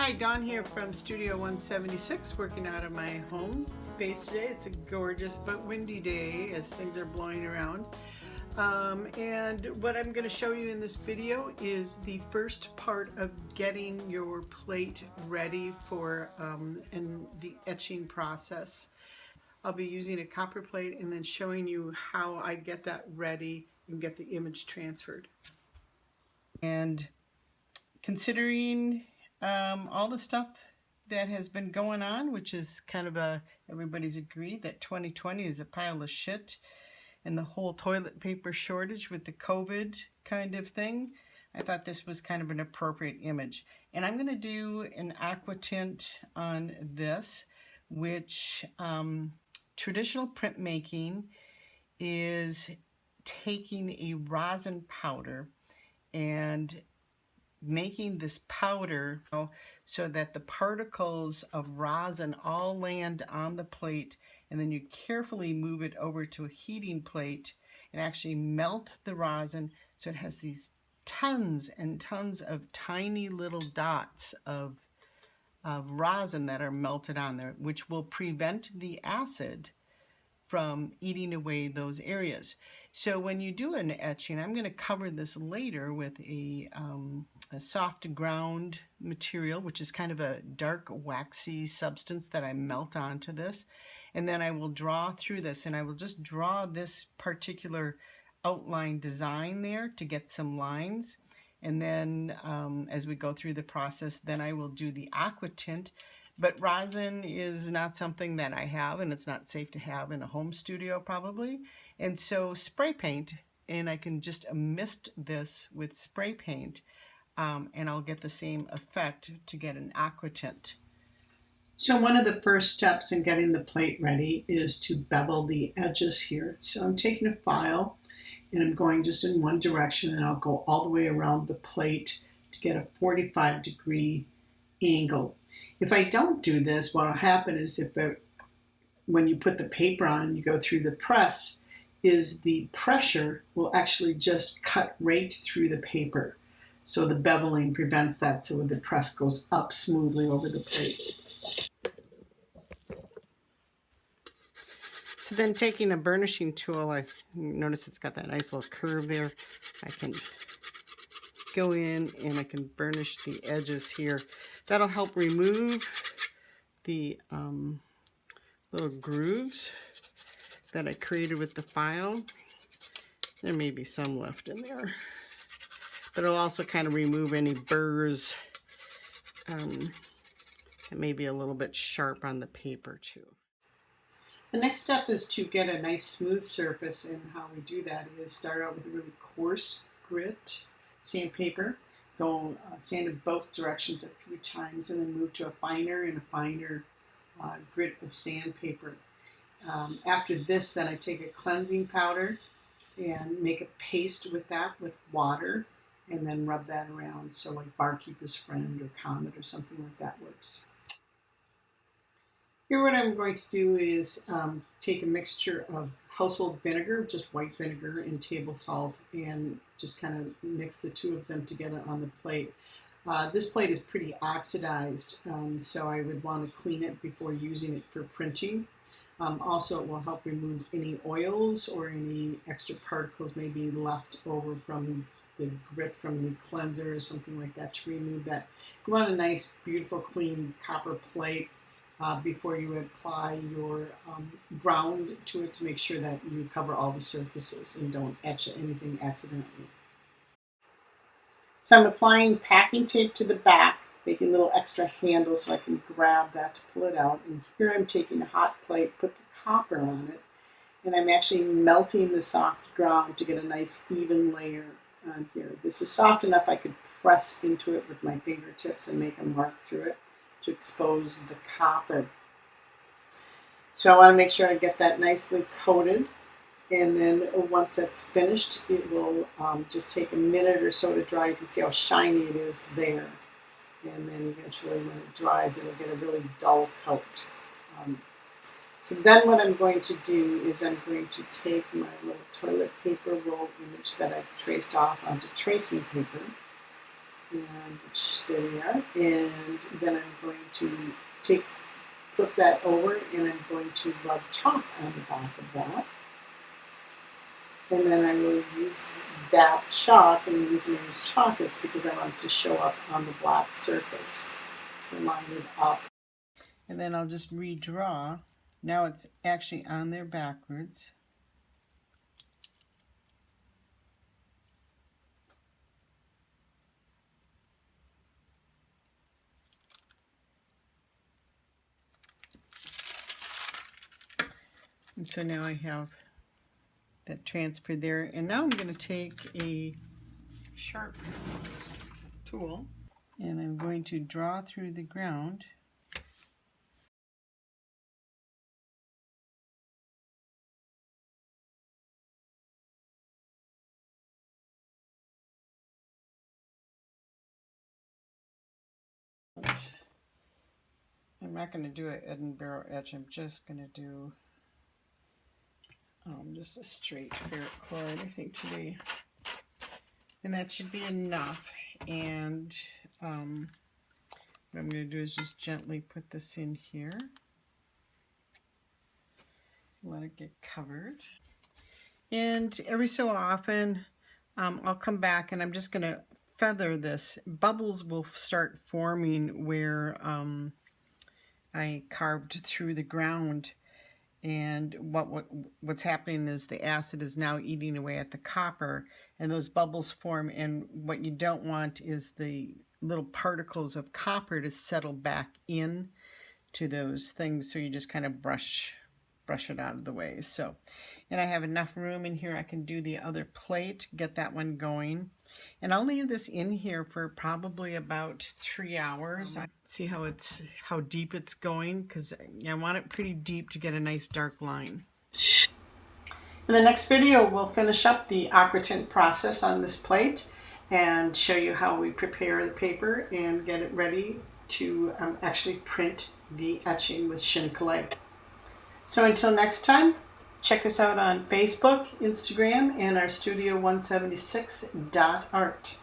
Hi, Dawn here from Studio 176, working out of my home space today. It's a gorgeous but windy day as things are blowing around. And what I'm going to show you in this video is the first part of getting your plate ready for the etching process. I'll be using a copper plate and then showing you how I get that ready and get the image transferred. And considering all the stuff that has been going on, which is kind of everybody's agreed that 2020 is a pile of shit, and the whole toilet paper shortage with the COVID kind of thing, I thought this was kind of an appropriate image. And I'm going to do an aqua tint on this, which traditional printmaking is taking a rosin powder and making this powder so that the particles of rosin all land on the plate, and then you carefully move it over to a heating plate and actually melt the rosin so it has these tons and tons of tiny little dots of rosin that are melted on there, which will prevent the acid from eating away those areas. So when you do an etching, I'm going to cover this later with a soft ground material, which is kind of a dark waxy substance that I melt onto this. And then I will draw through this, and I will just draw this particular outline design there to get some lines. And then as we go through the process, then I will do the aqua tint. But rosin is not something that I have, and it's not safe to have in a home studio probably. And so spray paint, and I can just mist this with spray paint, and I'll get the same effect to get an aqua tint. So one of the first steps in getting the plate ready is to bevel the edges here. So I'm taking a file and I'm going just in one direction, and I'll go all the way around the plate to get a 45-degree angle. If I don't do this, what will happen is when you put the paper on and you go through the press, is the pressure will actually just cut right through the paper. So the beveling prevents that, so the press goes up smoothly over the plate. So then taking a burnishing tool, I notice it's got that nice little curve there. I can go in and I can burnish the edges here. That'll help remove the little grooves that I created with the file. There may be some left in there, but it'll also kind of remove any burrs that may be a little bit sharp on the paper too. The next step is to get a nice smooth surface, and how we do that is start out with a really coarse grit sandpaper, go sand in both directions a few times, and then move to a finer and a finer grit of sandpaper. After this, then I take a cleansing powder and make a paste with that with water, and then rub that around. So like Barkeeper's Friend or Comet or something like that works. Here what I'm going to do is take a mixture of household vinegar, just white vinegar, and table salt, and just kind of mix the two of them together on the plate. This plate is pretty oxidized, so I would want to clean it before using it for printing. Also, it will help remove any oils or any extra particles maybe left over from the grit from the cleanser or something like that, to remove that. You want a nice, beautiful, clean copper plate before you apply your ground to it, to make sure that you cover all the surfaces and don't etch anything accidentally. So I'm applying packing tape to the back, making little extra handles so I can grab that to pull it out. And here I'm taking a hot plate, put the copper on it, and I'm actually melting the soft ground to get a nice even layer on here. This is soft enough I could press into it with my fingertips and make a mark through it to expose the copper. So I want to make sure I get that nicely coated, and then once that's finished, it will just take a minute or so to dry. You can see how shiny it is there, and then eventually when it dries, it'll get a really dull coat. So then what I'm going to do is I'm going to take my little toilet paper roll image that I've traced off onto tracing paper, And there we are. And then I'm going to flip that over, and I'm going to rub chalk on the back of that. And then I will use that chalk, and the reason I use chalk is because I want it to show up on the black surface. So line it up. And then I'll just redraw. Now it's actually on there backwards. And so now I have that transferred there. And now I'm going to take a sharp tool and I'm going to draw through the ground. I'm not going to do an Edinburgh edge. I'm just going to do just a straight ferric chloride, I think, today. And that should be enough. And what I'm going to do is just gently put this in here. Let it get covered. And every so often, I'll come back and I'm just going to feather this. Bubbles will start forming where I carved through the ground. And what's happening is the acid is now eating away at the copper, and those bubbles form, and what you don't want is the little particles of copper to settle back in to those things, so you just kind of brush it out of the way. So, and I have enough room in here. I can do the other plate, get that one going, and I'll leave this in here for probably about 3 hours. See how deep it's going, because I want it pretty deep to get a nice dark line. In the next video, we'll finish up the aquatint process on this plate and show you how we prepare the paper and get it ready to actually print the etching with Shinkolay. So until next time, check us out on Facebook, Instagram, and our Studio 176.art.